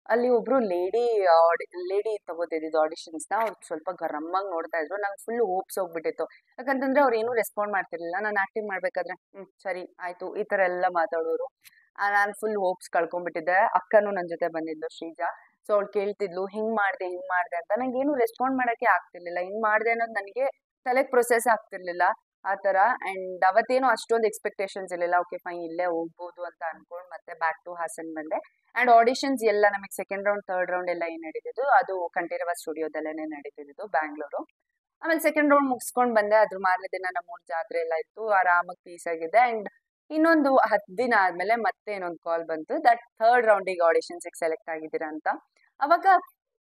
ಅಲ್ಲಿ ಒಬ್ರು ಲೇಡಿ ತಗೋತಿದ್ದು ಆಡಿಷನ್ಸ್ ನ, ಅವ್ರು ಸ್ವಲ್ಪ ಗರಮ್ಮಾಗಿ ನೋಡ್ತಾ ಇದ್ರು. ನಂಗೆ ಫುಲ್ ಹೋಪ್ಸ್ ಹೋಗ್ಬಿಟ್ಟಿತ್ತು, ಯಾಕಂತಂದ್ರೆ ಅವ್ರು ಏನು ರೆಸ್ಪಾಂಡ್ ಮಾಡ್ತಿರ್ಲಿಲ್ಲ. ನಾನು ಆಕ್ಟಿಂಗ್ ಮಾಡ್ಬೇಕಾದ್ರೆ ಸರಿ ಆಯ್ತು ಈ ತರ ಎಲ್ಲ ಮಾತಾಡೋರು. ನಾನು ಫುಲ್ ಹೋಪ್ಸ್ ಕಳ್ಕೊಂಡ್ಬಿಟ್ಟಿದ್ದೆ. ಅಕ್ಕನೂ ನನ್ನ ಜೊತೆ ಬಂದಿದ್ಲು, ಶ್ರೀಜಾ. ಸೊ ಅವ್ಳು ಕೇಳ್ತಿದ್ಲು ಹಿಂಗ್ ಮಾಡ್ದೆ ಅಂತ. ನಂಗೆ ಏನು ರೆಸ್ಪಾಂಡ್ ಮಾಡಕ್ಕೆ ಆಗ್ತಿರ್ಲಿಲ್ಲ, ಹಿಂಗ್ ಮಾಡ್ದೆ ಅನ್ನೋದು ನನಗೆ ತಲೆಗೆ ಪ್ರೊಸೆಸ್ ಆಗ್ತಿರ್ಲಿಲ್ಲ ಆ ತರ. ಅಂಡ್ ಅವತ್ತೇನು ಅಷ್ಟೊಂದು ಎಕ್ಸ್ಪೆಕ್ಟೇಷನ್ಸ್ ಇರಲಿಲ್ಲ, ಓಕೆ ಫೈನ್ ಇಲ್ಲೇ ಹೋಗ್ಬೋದು ಅಂತ ಅನ್ಕೊಂಡು ಮತ್ತೆ ಬ್ಯಾಕ್ ಟು ಹಾಸನ್ ಬಂದೆ. ಅಂಡ್ ಆಡಿಷನ್ಸ್ ಎಲ್ಲ ನಮಗೆ ಸೆಕೆಂಡ್ ರೌಂಡ್, ಥರ್ಡ್ ರೌಂಡ್ ಎಲ್ಲ ಏನ್ ನಡೀತಿದ್ದು ಅದು ಕಂಠೀರವ ಸ್ಟುಡಿಯೋದಲ್ಲೇನೆ ನಡೀತಿದ್ದು, ಬ್ಯಾಂಗ್ಳೂರು. ಆಮೇಲೆ ಸೆಕೆಂಡ್ ರೌಂಡ್ ಮುಗಿಸ್ಕೊಂಡ್ ಬಂದೆ. ಅದ್ರ ಮಾರನೇ ದಿನ ನಮ್ಮೂರ್ ಜಾತ್ರೆ ಎಲ್ಲ ಇತ್ತು, ಆರಾಮಾಗಿ ಪೀಸ್ ಆಗಿದೆ. ಅಂಡ್ ಇನ್ನೊಂದು 10 ದಿನ ಆದ್ಮೇಲೆ ಮತ್ತೆ ಇನ್ನೊಂದು ಕಾಲ್ ಬಂತು, ದಟ್ ಥರ್ಡ್ ರೌಂಡಿಗೆ ಆಡಿಷನ್ಸ್ ಸೆಲೆಕ್ಟ್ ಆಗಿದ್ದೀರಾ ಅಂತ. ಅವಾಗ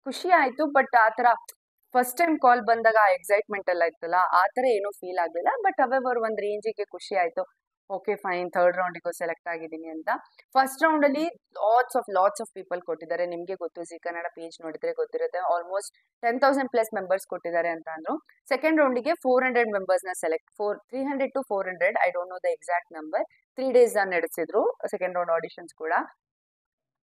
ಖುಷಿ ಆಯ್ತು, ಬಟ್ ಆತರ ಫಸ್ಟ್ ಟೈಮ್ ಕಾಲ್ ಬಂದಾಗ ಎಕ್ಸೈಟ್ಮೆಂಟ್ ಎಲ್ಲ ಇತ್ತಲ್ಲ, ಆ ತರ ಏನೂ ಫೀಲ್ ಆಗ್ಲಿಲ್ಲ. ಬಟ್ ಅವೆವರ್ ಒಂದ್ ರೇಂಜಿಗೆ ಖುಷಿ ಆಯ್ತು, ಓಕೆ ಫೈನ್ ಥರ್ಡ್ ರೌಂಡಿಗೂ ಸೆಲೆಕ್ಟ್ ಆಗಿದ್ದೀನಿ ಅಂತ. ಫಸ್ಟ್ ರೌಂಡ್ ಅಲ್ಲಿ ಲಾಟ್ಸ್ ಆಫ್ ಪೀಪಲ್ ಕೊಟ್ಟಿದ್ದಾರೆ. ನಿಮ್ಗೆ ಗೊತ್ತು, ಜಿ ಕನ್ನಡ ಪೇಜ್ ನೋಡಿದ್ರೆ ಗೊತ್ತಿರುತ್ತೆ, ಆಲ್ಮೋಸ್ಟ್ 10,000+ ಮೆಂಬರ್ಸ್ ಕೊಟ್ಟಿದ್ದಾರೆ ಅಂತ ಅಂದ್ರು. ಸೆಕೆಂಡ್ ರೌಂಡಿಗೆ 400 ಮೆಂಬರ್ಸ್ ನ select, 300 to 400, I don't know the exact number. 3 days ನಡೆಸಿದ್ರು ಸೆಕೆಂಡ್ ರೌಂಡ್ ಆಡಿಷನ್ಸ್ ಕೂಡ.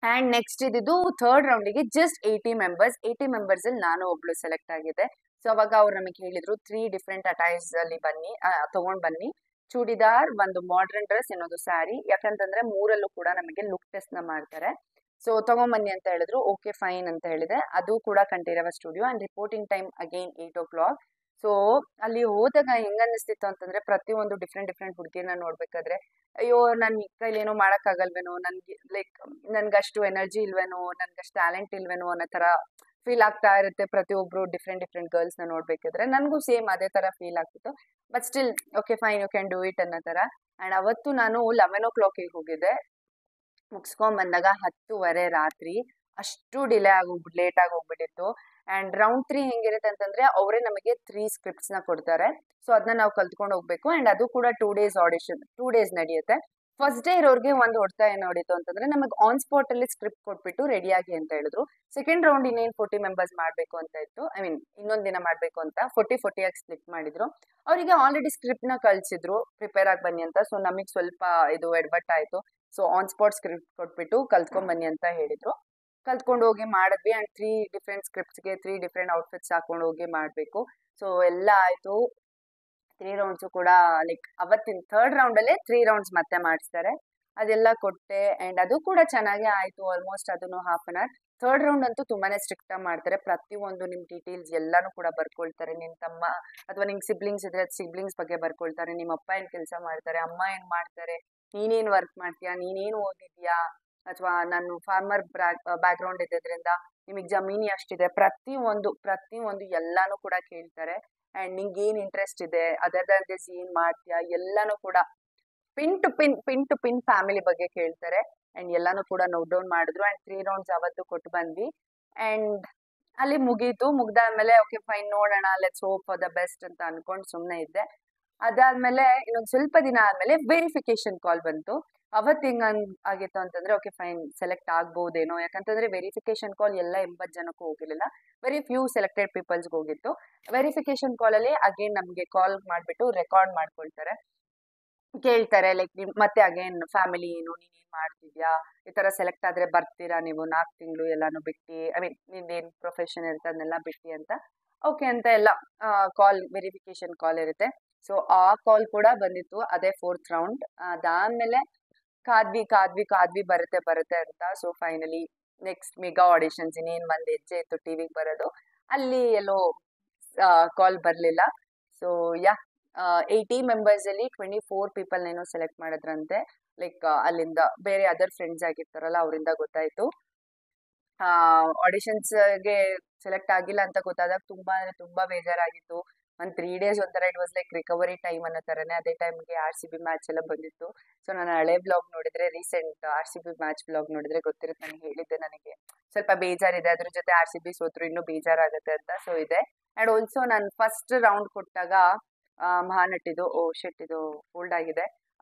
ಅಂಡ್ ನೆಕ್ಸ್ಟ್ ಇದ್ದು ಥರ್ಡ್ ರೌಂಡಿಗೆ ಜಸ್ಟ್ 80 ಮೆಂಬರ್ಸ್. 80 ಮೆಂಬರ್ಸ್ ಅಲ್ಲಿ ನಾನು ಒಬ್ಳು ಸೆಲೆಕ್ಟ್ ಆಗಿದೆ. ಸೊ ಅವಾಗ ಅವ್ರು ನಮಗೆ ಹೇಳಿದ್ರು 3 ಡಿಫ್ರೆಂಟ್ ಅಟೈರ್ಸ್ ಅಲ್ಲಿ ಬನ್ನಿ, ತಗೊಂಡ್ ಬನ್ನಿ. ಚೂಡಿದಾರ್, ಒಂದು ಮಾಡರ್ನ್ ಡ್ರೆಸ್, ಇನ್ನೊಂದು ಸ್ಯಾರಿ. ಯಾಕಂತಂದ್ರೆ 3ರಲ್ಲೂ ಕೂಡ ನಮಗೆ ಲುಕ್ ಟೆಸ್ಟ್ ನ ಮಾಡ್ತಾರೆ. ಸೊ ತಗೊಂಬನ್ನಿ ಅಂತ ಹೇಳಿದ್ರು. ಓಕೆ ಫೈನ್ ಅಂತ ಹೇಳಿದೆ. ಅದು ಕೂಡ Kanteerava studio. And reporting time again 8 o'clock. So ಅಲ್ಲಿ ಹೋದಾಗ ಹೆಂಗ್ ಅನ್ನಿಸ್ತಿತ್ತು ಅಂತಂದ್ರೆ, ಪ್ರತಿಯೊಂದು ಡಿಫ್ರೆಂಟ್ ಹುಡುಗಿನ ನೋಡ್ಬೇಕಾದ್ರೆ ಅಯ್ಯೋ ನನ್ ಕೈಲಿ ಏನೋ ಮಾಡಕ್ ಆಗಲ್ವೇನೋ, ನನ್ಗೆ ಲೈಕ್ ನನ್ಗಷ್ಟು ಎನರ್ಜಿ ಇಲ್ವೇನೋ, ನನ್ಗಷ್ಟು ಟ್ಯಾಲೆಂಟ್ ಇಲ್ವೇನೋ ಅನ್ನೋ ತರ ಫೀಲ್ ಆಗ್ತಾ ಇರುತ್ತೆ. ಪ್ರತಿಯೊಬ್ರು ಡಿಫ್ರೆಂಟ್ ಗರ್ಲ್ಸ್ ನ ನೋಡ್ಬೇಕಾದ್ರೆ ನನಗೂ ಸೇಮ್ ಅದೇ ತರ ಫೀಲ್ ಆಗ್ತಿತ್ತು. But still okay fine, you can do it ಅನ್ನೋ ತರ. ಅಂಡ್ ಅವತ್ತು ನಾನು 11 o'clock ಹೋಗಿದ್ದೆ. ಮುಗಿಸ್ಕೊಂಡ್ ಬಂದಾಗ 10:30 ರಾತ್ರಿ. ಅಷ್ಟು ಲೇಟ್ ಆಗಿ ಹೋಗ್ಬಿಟ್ಟಿತ್ತು. ಅಂಡ್ ರೌಂಡ್ 3 ಹೆಂಗಿರುತ್ತೆ ಅಂತಂದ್ರೆ, ಅವರೇ ನಮಗೆ 3 ಸ್ಕ್ರಿಪ್ಟ್ಸ್ ನ ಕೊಡ್ತಾರೆ. ಸೊ ಅದನ್ನ ನಾವು ಕಲ್ತ್ಕೊಂಡು ಹೋಗ್ಬೇಕು. ಅಂಡ್ ಅದು ಕೂಡ 2 days ಆಡಿಷನ್, 2 days ನಡೆಯುತ್ತೆ. ಫಸ್ಟ್ ಡೇ ಇರೋರಿಗೆ ಒಂದು ಹೊಡ್ತಾ ಏನ್ ನೋಡಿತ್ತು ಅಂತಂದ್ರೆ, ನಮಗೆ ಆನ್ ಸ್ಪಾಟ್ ಅಲ್ಲಿ ಸ್ಕ್ರಿಪ್ಟ್ ಕೊಟ್ಬಿಟ್ಟು ರೆಡಿ ಆಗಿ ಅಂತ ಹೇಳಿದ್ರು. ಸೆಕೆಂಡ್ ರೌಂಡ್ ಇನ್ನೇನ್ 40 ಮೆಂಬರ್ಸ್ ಮಾಡ್ಬೇಕು ಅಂತ ಇತ್ತು, ಐ ಮೀನ್ ಇನ್ನೊಂದ್ ದಿನ ಮಾಡ್ಬೇಕು ಅಂತ 40 ಆಗಿ ಸ್ಪ್ಲಿಟ್ ಮಾಡಿದ್ರು. ಅವರಿಗೆ ಆಲ್ರೆಡಿ ಸ್ಕ್ರಿಪ್ಟ್ ನ ಕಳ್ಸಿದ್ರು, ಪ್ರಿಪೇರ್ ಆಗಿ ಬನ್ನಿ ಅಂತ. ಸೊ ನಮಗ್ ಸ್ವಲ್ಪ ಇದು ಎಡ್ಬಟ್ ಆಯ್ತು. ಸೊ ಆನ್ ಸ್ಪಾಟ್ ಸ್ಕ್ರಿಪ್ಟ್ ಕೊಟ್ಬಿಟ್ಟು ಕಲ್ತ್ಕೊಂಡ್ ಬನ್ನಿ ಅಂತ ಹೇಳಿದ್ರು. ಕಲ್ತ್ಕೊಂಡು ಹೋಗಿ ಮಾಡಿದ್ವಿ. ಅಂಡ್ 3 ಡಿಫ್ರೆಂಟ್ ಸ್ಕ್ರಿಪ್ಟ್ಸ್ಗೆ 3 ಡಿಫ್ರೆಂಟ್ ಔಟ್ಫಿಟ್ಸ್ ಹಾಕೊಂಡು ಹೋಗಿ ಮಾಡ್ಬೇಕು. ಸೊ ಎಲ್ಲ ಆಯ್ತು. 3 ರೌಂಡ್ಸ್ ಕೂಡ ಲೈಕ್ ಅವತ್ತಿನ ಥರ್ಡ್ ರೌಂಡ್ ಅಲ್ಲೇ 3 ರೌಂಡ್ಸ್ ಮತ್ತೆ ಮಾಡಿಸ್ತಾರೆ. ಅದೆಲ್ಲ ಕೊಟ್ಟೆ. ಅಂಡ್ ಅದು ಕೂಡ ಚೆನ್ನಾಗೇ ಆಯ್ತು. ಆಲ್ಮೋಸ್ಟ್ ಅದನ್ನು half an hour. Third round ಅಂತೂ ತುಂಬಾನೇ ಸ್ಟ್ರಿಕ್ಟ್ ಆಗಿ ಮಾಡ್ತಾರೆ. ಪ್ರತಿಯೊಂದು ನಿಮ್ ಡೀಟೇಲ್ಸ್ ಎಲ್ಲಾನು ಕೂಡ ಬರ್ಕೊಳ್ತಾರೆ. ನಿಮ್ ತಮ್ಮ ಅಥವಾ ನಿಮ್ ಸಿಬ್ಲಿಂಗ್ಸ್ ಇದ್ರೆ ಸಿಬ್ಲಿಂಗ್ಸ್ ಬಗ್ಗೆ ಬರ್ಕೊಳ್ತಾರೆ. ನಿಮ್ಮ ಅಪ್ಪ ಏನ್ ಕೆಲಸ ಮಾಡ್ತಾರೆ, ಅಮ್ಮ ಏನ್ ಮಾಡ್ತಾರೆ, ನೀನೇನು ವರ್ಕ್ ಮಾಡ್ತೀಯಾ, ನೀನೇನು ಓದಿದ್ಯಾ, ಅಥವಾ ನಾನು ಫಾರ್ಮರ್ ಬ್ಯಾಕ್ಗ್ರೌಂಡ್ ಇದ್ದಿದ್ರಿಂದ ನಿಮಗೆ ಜಮೀನು ಎಷ್ಟಿದೆ, ಪ್ರತಿಯೊಂದು ಎಲ್ಲಾನು ಕೂಡ ಕೇಳ್ತಾರೆ. ಅಂಡ್ ನಿಂಗೆ ಏನ್ ಇಂಟ್ರೆಸ್ಟ್ ಇದೆ, ಅದರ್ ದನ್ ದಿಸ್ ಏನ್ ಮಾಡ್ತೀಯಾ, ಎಲ್ಲಾನು ಕೂಡ ಪಿನ್ ಫ್ಯಾಮಿಲಿ ಬಗ್ಗೆ ಕೇಳ್ತಾರೆ. ಅಂಡ್ ಎಲ್ಲಾನು ಕೂಡ ನೋಟ್ ಡೌನ್ ಮಾಡಿದ್ರು. ಅಂಡ್ 3 ರೌಂಡ್ಸ್ ಅವತ್ತು ಕೊಟ್ಟು ಬಂದ್ವಿ. ಅಂಡ್ ಅಲ್ಲಿ ಮುಗೀತು. ಮುಗ್ದಾದ್ಮೇಲೆ ಓಕೆ ಫೈನ್, ನೋಡೋಣ, let's hope for the best ಅಂತ ಅನ್ಕೊಂಡು ಸುಮ್ಮನೆ ಇದ್ದೆ. ಅದಾದ್ಮೇಲೆ ಇನ್ನೊಂದ್ ಸ್ವಲ್ಪ ದಿನ ಆದ್ಮೇಲೆ ವೆರಿಫಿಕೇಶನ್ ಕಾಲ್ ಬಂತು. ಅವತ್ ಹೆಂಗ್ ಆಗಿತ್ತು ಅಂತಂದ್ರೆ ಓಕೆ ಫೈನ್, ಸೆಲೆಕ್ಟ್ ಆಗ್ಬೋದೇನೋ, ಯಾಕಂತಂದ್ರೆ ವೆರಿಫಿಕೇಶನ್ ಕಾಲ್ ಎಲ್ಲ 80 ಜನಕ್ಕೂ ಹೋಗಿರ್ಲಿಲ್ಲ, ವೆರಿ ಫ್ಯೂ ಸೆಲೆಕ್ಟೆಡ್ ಪೀಪಲ್ಸ್ಗೆ ಹೋಗಿತ್ತು. ವೆರಿಫಿಕೇಶನ್ ಕಾಲ್ ಅಲ್ಲಿ ಅಗೇನ್ ನಮ್ಗೆ ಕಾಲ್ ಮಾಡ್ಬಿಟ್ಟು ರೆಕಾರ್ಡ್ ಮಾಡ್ಕೊಳ್ತಾರೆ, ಕೇಳ್ತಾರೆ ಲೈಕ್ ಮತ್ತೆ ಅಗೇನ್ ಫ್ಯಾಮಿಲಿ ಏನು, ನೀನ್ ಏನ್ ಮಾಡ್ತಿದ್ಯಾ, ಈ ತರ ಸೆಲೆಕ್ಟ್ ಆದ್ರೆ ಬರ್ತೀರಾ ನೀವು 4 ತಿಂಗಳು ಎಲ್ಲಾನು ಬಿಟ್ಟು, ಐ ಮೀನ್ ನಿಂದೇನ್ ಪ್ರೊಫೆಷನ್ ಇರುತ್ತೆ ಅದನ್ನೆಲ್ಲ ಬಿಟ್ಟು ಅಂತ. ಓಕೆ ಅಂತ ಎಲ್ಲ ವೆರಿಫಿಕೇಶನ್ ಕಾಲ್ ಇರುತ್ತೆ. ಸೊ ಆ ಕಾಲ್ ಕೂಡ ಬಂದಿತ್ತು, ಅದೇ 4th ರೌಂಡ್. ಅದಾದ್ಮೇಲೆ ಕಾದ್ವಿ ಬರುತ್ತೆ ಅಂತ. So finally next mega auditions ಇನ್ನೇನ್ ಒಂದ್ ಹೆಜ್ಜೆ ಇತ್ತು ಟಿವಿಗೆ ಬರೋದು, ಅಲ್ಲಿ ಎಲ್ಲೋ ಕಾಲ್ ಬರ್ಲಿಲ್ಲ. ಸೊ ಯಾ 80 ಮೆಂಬರ್ಸ್ ಅಲ್ಲಿ 24 ಪೀಪಲ್ ಏನೋ ಸೆಲೆಕ್ಟ್ ಮಾಡಿದ್ರಂತೆ. ಲೈಕ್ ಅಲ್ಲಿಂದ ಬೇರೆ ಅದರ್ ಫ್ರೆಂಡ್ಸ್ ಆಗಿರ್ತಾರಲ್ಲ, ಅವರಿಂದ ಗೊತ್ತಾಯ್ತು. ಆಡಿಷನ್ಸ್ಗೆ ಸೆಲೆಕ್ಟ್ ಆಗಿಲ್ಲ ಅಂತ ಗೊತ್ತಾದಾಗ ತುಂಬಾ ಅಂದ್ರೆ ತುಂಬಾ ಬೇಜಾರಾಗಿತ್ತು. ಒಂದ್ 3 ಡೇಸ್ ಒಂಥರ it was like recovery time ಅನ್ನೋ ತರನೇ. ಅದೇ ಟೈಮ್ಗೆ RCB ಮ್ಯಾಚ್ ಎಲ್ಲ ಬಂದಿತ್ತು. ಸೊ ನಾನು ಹಳೆ ಬ್ಲಾಗ್ ನೋಡಿದ್ರೆ, ರೀಸೆಂಟ್ RCB ಮ್ಯಾಚ್ ಬ್ಲಾಗ್ ನೋಡಿದ್ರೆ ಗೊತ್ತಿರುತ್ತೆ, ನನಗೆ ಹೇಳಿದ್ದೆ ನನಗೆ ಸ್ವಲ್ಪ ಬೇಜಾರಿದೆ, ಅದ್ರ ಜೊತೆ RCB ಸೋತ್ರು ಇನ್ನೂ ಬೇಜಾರಾಗುತ್ತೆ ಅಂತ. ಸೊ ಇದೆ. ಅಂಡ್ ಆಲ್ಸೋ ನಾನು ಫಸ್ಟ್ ರೌಂಡ್ ಕೊಟ್ಟಾಗ ಮಹಾನಟಿದು ಶೆಟ್ ಇದು ಫೋಲ್ಡ್ ಆಗಿದೆ,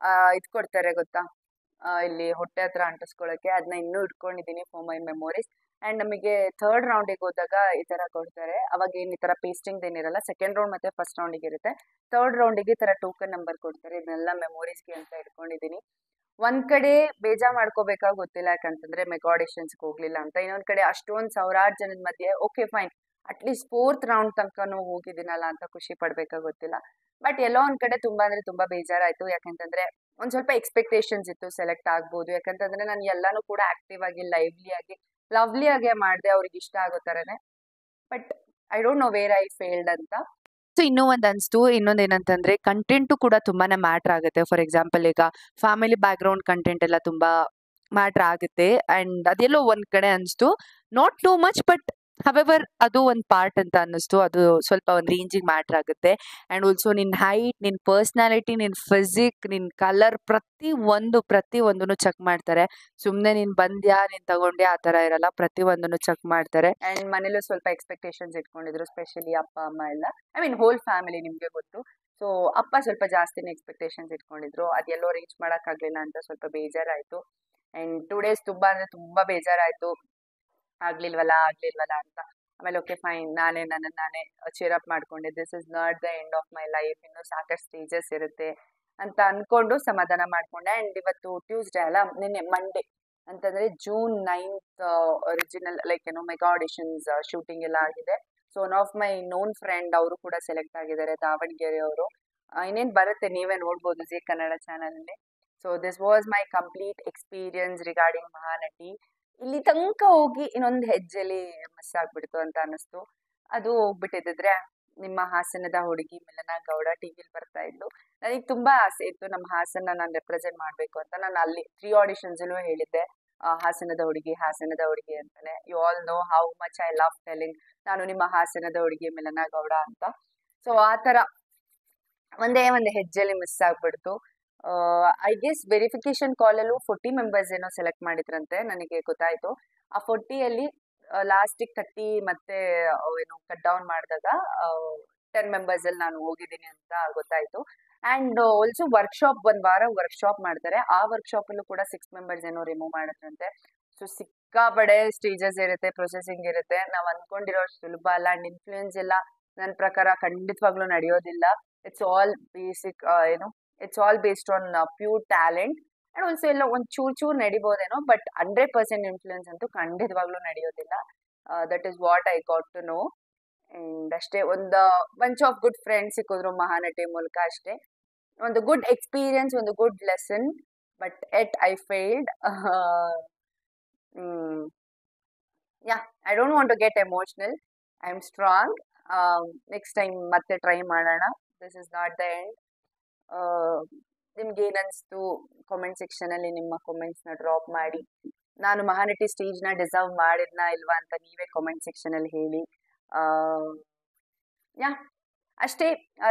ಇದ್ ಕೊಡ್ತಾರೆ ಗೊತ್ತಾ, ಇಲ್ಲಿ ಹೊಟ್ಟೆ ಹತ್ರ ಅಂಟಿಸ್ಕೊಳಕ್ಕೆ, ಅದನ್ನ ಇನ್ನೂ ಇಟ್ಕೊಂಡಿದ್ದೀನಿ ಫಾರ್ ಮೈ ಮೆಮೊರೀಸ್. ಅಂಡ್ ನಮಗೆ 3rd ರೌಂಡಿಗೆ ಹೋದಾಗ ಈ ತರ ಕೊಡ್ತಾರೆ. ಅವಾಗ ಏನ್ ಈ ತರ ಪೇಸ್ಟಿಂಗ್ ಏನಿರಲ್ಲ, 2nd ರೌಂಡ್ ಮತ್ತೆ 1st ರೌಂಡಿಗೆ ಇರುತ್ತೆ. 3rd ರೌಂಡಿಗೆ ಈ ತರ ಟೋಕನ್ ನಂಬರ್ ಕೊಡ್ತಾರೆ. ಇದನ್ನೆಲ್ಲ ಮೆಮೊರೀಸ್ಗೆ ಅಂತ ಇಟ್ಕೊಂಡಿದ್ದೀನಿ. ಒಂದ್ ಕಡೆ ಬೇಜಾರ್ ಮಾಡ್ಕೋಬೇಕಾ ಗೊತ್ತಿಲ್ಲ, ಯಾಕಂತಂದ್ರೆ ಮೆಗಾ ಆಡಿಷನ್ಸ್ಗೆ ಹೋಗ್ಲಿಲ್ಲ ಅಂತ. ಇನ್ನೊಂದ್ ಕಡೆ ಅಷ್ಟೊಂದ್ ಸಾವಿರಾರು ಜನದ ಮಧ್ಯೆ okay fine, at least 4th round ತನಕನೂ ಹೋಗಿದ್ದೀನಲ್ಲ ಅಂತ ಖುಷಿ ಪಡ್ಬೇಕಾ ಗೊತ್ತಿಲ್ಲ. ಬಟ್ ಎಲ್ಲೋ ಒಂದ್ ಕಡೆ ತುಂಬಾ ಅಂದ್ರೆ ತುಂಬಾ ಬೇಜಾರಾಯ್ತು, ಯಾಕಂತಂದ್ರೆ ಒಂದ್ ಸ್ವಲ್ಪ ಎಕ್ಸ್ಪೆಕ್ಟೇಷನ್ಸ್ ಇತ್ತು ಸೆಲೆಕ್ಟ್ ಆಗ್ಬೋದು, ಯಾಕಂತಂದ್ರೆ ನಾನು ಎಲ್ಲಾನು ಕೂಡ ಆಕ್ಟಿವ್ ಆಗಿ ಲವ್ಲಿ ಆಗಿ ಮಾಡಿದೆ, ಅವ್ರಿಗೆ ಇಷ್ಟ ಆಗೋ ತರನೇ. But I don't know where I failed ಅಂತ. ಸೊ ಇನ್ನೂ ಒಂದ್ ಅನ್ಸ್ತು, ಇನ್ನೊಂದ್ ಏನಂತಂದ್ರೆ ಕಂಟೆಂಟು ಕೂಡ ತುಂಬಾನೇ ಮ್ಯಾಟ್ರ್ ಆಗುತ್ತೆ. ಫಾರ್ ಎಕ್ಸಾಂಪಲ್ ಈಗ ಫ್ಯಾಮಿಲಿ ಬ್ಯಾಕ್ ಗ್ರೌಂಡ್ ಕಂಟೆಂಟ್ ಎಲ್ಲ ತುಂಬಾ ಮ್ಯಾಟ್ರ್ ಆಗುತ್ತೆ. ಅಂಡ್ ಅದೆಲ್ಲೋ ಒಂದ್ ಕಡೆ ಅನ್ಸ್ತು, not too much, but however ಅದು ಒಂದು ಪಾರ್ಟ್ ಅಂತ ಅನ್ನಿಸ್ತು. ಅದು ಸ್ವಲ್ಪ ಒಂದು ರೇಂಜಿಗೆ ಮ್ಯಾಟ್ರ್ ಆಗುತ್ತೆ. ಆ್ಯಂಡ್ ಆಲ್ಸೋ ನಿನ್ನ ಹೈಟ್, ನಿನ್ನ ಪರ್ಸ್ನಾಲಿಟಿ, ನಿನ್ನ ಫಿಸಿಕ್, ನಿನ್ನ ಕಲರ್, ಪ್ರತಿಯೊಂದನ್ನು ಚೆಕ್ ಮಾಡ್ತಾರೆ. ಸುಮ್ಮನೆ ನೀನು ಬಂದ್ಯಾ, ನೀನು ತಗೊಂಡ್ಯಾ ಆ ಥರ ಇರಲ್ಲ, ಪ್ರತಿಯೊಂದನ್ನು ಚೆಕ್ ಮಾಡ್ತಾರೆ. ಆ್ಯಂಡ್ ಮನೇಲೂ ಸ್ವಲ್ಪ ಎಕ್ಸ್ಪೆಕ್ಟೇಷನ್ಸ್ ಇಟ್ಕೊಂಡಿದ್ರು, ಸ್ಪೆಷಲಿ ಅಪ್ಪ ಅಮ್ಮ ಎಲ್ಲ, ಐ ಮೀನ್ ಹೋಲ್ ಫ್ಯಾಮಿಲಿ, ನಿಮಗೆ ಗೊತ್ತು. ಸೊ ಅಪ್ಪ ಸ್ವಲ್ಪ ಜಾಸ್ತಿನೇ ಎಕ್ಸ್ಪೆಕ್ಟೇಷನ್ಸ್ ಇಟ್ಕೊಂಡಿದ್ರು, ಅದೆಲ್ಲೋ ರೀಚ್ ಮಾಡೋಕ್ಕಾಗಲಿಲ್ಲ ಅಂತ ಸ್ವಲ್ಪ ಬೇಜಾರಾಯಿತು. ಆ್ಯಂಡ್ 2 ಡೇಸ್ ತುಂಬ ಅಂದರೆ ತುಂಬ ಬೇಜಾರಾಯಿತು, ಆಗ್ಲಿಲ್ವಲ್ಲ ಅಂತ. ಆಮೇಲೆ ಓಕೆ ಫೈನ್, ನಾನೇ ಚೇರ್ ಅಪ್ ಮಾಡ್ಕೊಂಡೆ. This is not the end of my life, ಇನ್ನು ಸಾಕಷ್ಟು ಸ್ಟೇಜಸ್ ಇರುತ್ತೆ ಅಂತ ಅನ್ಕೊಂಡು ಸಮಾಧಾನ ಮಾಡ್ಕೊಂಡೆ. ಅಂಡ್ ಇವತ್ತು ಟ್ಯೂಸ್ಡೇ ಅಲ್ಲ, ನಿನ್ನೆ ಮಂಡೇ ಅಂತಂದ್ರೆ June 9th ಒರಿಜಿನಲ್ ಲೈಕ್ ಏನೋ ಮೆಗಾ ಆಡಿಷನ್ಸ್ ಶೂಟಿಂಗ್ ಎಲ್ಲ ಆಗಿದೆ. So one of my known friend ಅವರು ಕೂಡ ಸೆಲೆಕ್ಟ್ ಆಗಿದ್ದಾರೆ, ದಾವಣಗೆರೆ ಅವರು. ಇನ್ನೇನು ಬರುತ್ತೆ, ನೀವೇ ನೋಡ್ಬೋದು ಜಿ ಕನ್ನಡ ಚಾನಲ್ ಅಲ್ಲಿ. So this was my complete experience regarding Mahanati. ಇಲ್ಲಿ ತನಕ ಹೋಗಿ ಇನ್ನೊಂದು ಹೆಜ್ಜೆಲಿ ಮಿಸ್ ಆಗ್ಬಿಡ್ತು ಅಂತ ಅನಿಸ್ತು. ಅದು ಹೋಗ್ಬಿಟ್ಟಿದ್ರೆ ನಿಮ್ಮ ಹಾಸನದ ಹುಡುಗಿ ಮಿಲನಾ ಗೌಡ ಟಿವಿಲಿ ಬರ್ತಾ ಇದ್ಲು. ನನಗೆ ತುಂಬಾ ಆಸೆ ಇತ್ತು ನಮ್ಮ ಹಾಸನ ನಾನು ರೆಪ್ರೆಸೆಂಟ್ ಮಾಡ್ಬೇಕು ಅಂತ. ನಾನು ಅಲ್ಲಿ 3 ಆಡಿಷನ್ಸ್ ಹೇಳಿದ್ದೆ ಹಾಸನದ ಹುಡುಗಿ ಅಂತಾನೆ. You all know how much I love telling ನಾನು ನಿಮ್ಮ ಹಾಸನದ ಹುಡುಗಿ ಮಿಲನಾ ಗೌಡ ಅಂತ. ಸೊ ಆ ತರ ಒಂದೇ ಒಂದು ಹೆಜ್ಜೆಲಿ ಮಿಸ್ ಆಗ್ಬಿಡ್ತು. ಐ ಗೆಸ್ ವೆರಿಫಿಕೇಶನ್ ಕಾಲಲ್ಲೂ 40 ಮೆಂಬರ್ಸ್ ಏನೋ ಸೆಲೆಕ್ಟ್ ಮಾಡಿದ್ರಂತೆ, ನನಗೆ ಗೊತ್ತಾಯ್ತು. ಆ 40 ಲಾಸ್ಟಿಗೆ 30 ಮತ್ತೆ ಏನು ಕಟ್ ಡೌನ್ ಮಾಡಿದಾಗ 10 ಮೆಂಬರ್ಸ್ ಅಲ್ಲಿ ನಾನು ಹೋಗಿದ್ದೀನಿ ಅಂತ ಗೊತ್ತಾಯ್ತು. ಅಂಡ್ ಆಲ್ಸೋ ವರ್ಕ್ಶಾಪ್, 1 ವಾರ ವರ್ಕ್ಶಾಪ್ ಮಾಡ್ತಾರೆ. ಆ ವರ್ಕ್ಶಾಪ್ ಅಲ್ಲೂ ಕೂಡ 6 ಮೆಂಬರ್ಸ್ ಏನೋ ರಿಮೂವ್ ಮಾಡಿದ್ರಂತೆ. ಸೊ ಸಿಕ್ಕಾಪಡೆ ಸ್ಟೇಜಸ್ ಇರುತ್ತೆ, ಪ್ರೊಸೆಸಿಂಗ್ ಇರುತ್ತೆ. ನಾವ್ ಅನ್ಕೊಂಡಿರೋ ಸುಲಭ ಅಲ್ಲ. ಅಂಡ್ ಇನ್ಫ್ಲೂಯೆನ್ಸ್ ಎಲ್ಲ ನನ್ನ ಪ್ರಕಾರ ಖಂಡಿತವಾಗ್ಲೂ ನಡೆಯೋದಿಲ್ಲ. It's all basic it's all based on pure talent. And also ಎಲ್ಲ ಒಂದು ಚೂರ್ ನಡಿಬೋದೇನೋ, ಬಟ್ 100% ಇನ್ಫ್ಲೂಯೆನ್ಸ್ ಅಂತೂ ಖಂಡಿತವಾಗ್ಲೂ ನಡೆಯೋದಿಲ್ಲ. That is what I got to know. And ಅಷ್ಟೇ, ಒಂದು ಬಂಚ್ ಆಫ್ ಗುಡ್ ಫ್ರೆಂಡ್ಸ್ ಸಿಕ್ಕಿದ್ರು ಮಹಾನಟಿ ಮೂಲಕ ಅಷ್ಟೇ. ಒಂದು ಗುಡ್ ಎಕ್ಸ್ಪೀರಿಯನ್ಸ್, ಒಂದು good lesson, but at I failed. Yeah, I don't want to get emotional, I am strong. Next time ಮತ್ತೆ ಟ್ರೈ ಮಾಡೋಣ. This is not the end. ನಿಮ್ಗೆ ಏನನ್ಸ್ತು ಕಾಮೆಂಟ್ ಸೆಕ್ಷನ್ ಅಲ್ಲಿ ನಿಮ್ಮ ಕಾಮೆಂಟ್ಸ್ ನ ಡ್ರಾಪ್ ಮಾಡಿ. ನಾನು ಮಹಾನಟಿ ಸ್ಟೇಜ್ ನ ಡಿಸರ್ವ್ ಮಾಡಿದ್ನಾ ಇಲ್ವಾ ಅಂತ ನೀವೇ ಕಾಮೆಂಟ್ ಸೆಕ್ಷನ್ ಅಲ್ಲಿ ಹೇಳಿ. ಯಾ ಅಷ್ಟೇ.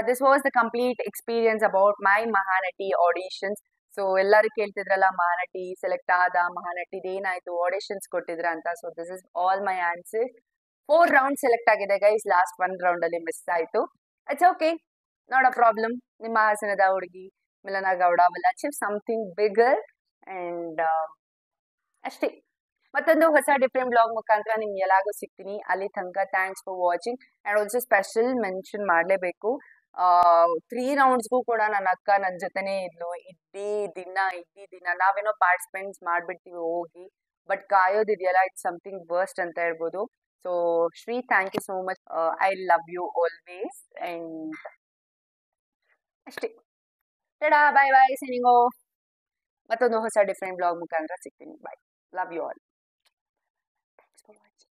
This was the complete experience about my Mahanati auditions. So ಎಲ್ಲರೂ ಕೇಳ್ತಿದ್ರಲ್ಲ ಮಹಾನಟಿ ಸೆಲೆಕ್ಟ್ ಆದ, ಮಹಾನಟಿದ್ ಏನಾಯ್ತು, ಆಡಿಷನ್ಸ್ ಕೊಟ್ಟಿದ್ರ ಅಂತ. So this is all my answer. 4 round select ಆಗಿದೆ ಗೈಸ್, ಲಾಸ್ಟ್ 1 ರೌಂಡ್ ಅಲ್ಲಿ ಮಿಸ್ ಆಯ್ತು. It's okay, not a problem. ನಿಮ್ಮ ಹಾಸನದ ಹುಡುಗಿ ಮಿಲನ Gowda will achieve something bigger. And ಅಷ್ಟೇ. ಮತ್ತೊಂದು ಹೊಸ ಡಿಫ್ರೆಂಟ್ ಬ್ಲಾಗ್ ಮುಖಾಂತರ ನಿಮ್ಗೆ ಎಲ್ಲಾಗೂ ಸಿಗ್ತೀನಿ. ಅಲ್ಲಿ ತನಕ thanks for watching. And also special mention ಮಾಡಲೇಬೇಕು, 3 ರೌಂಡ್ಸ್ಗೂ ಕೂಡ ನನ್ನ ಅಕ್ಕ ನನ್ನ ಜೊತೆನೇ ಇದ್ಲು. ಇಡೀ ದಿನ ನಾವೇನೋ ಪಾರ್ಟಿಸಿಪೆಂಟ್ಸ್ ಮಾಡ್ಬಿಡ್ತೀವಿ ಹೋಗಿ, ಬಟ್ ಕಾಯೋದಿದೆಯಲ್ಲ, ಇಟ್ಸ್ ಸಮಥಿಂಗ್ ವರ್ಸ್ಟ್ ಅಂತ ಹೇಳ್ಬೋದು. So Shri, thank you so much. I love you always. And ಅಷ್ಟೇ. Tada, bye bye, signing off. ಮತ್ತೊಂದು ಹೊಸ ಡಿಫ್ರೆಂಟ್ ಬ್ಲಾಗ್ ಮುಖಾಂತರ ಸಿಗ್ತೀನಿ. Bye, love you all. Thanks for watching.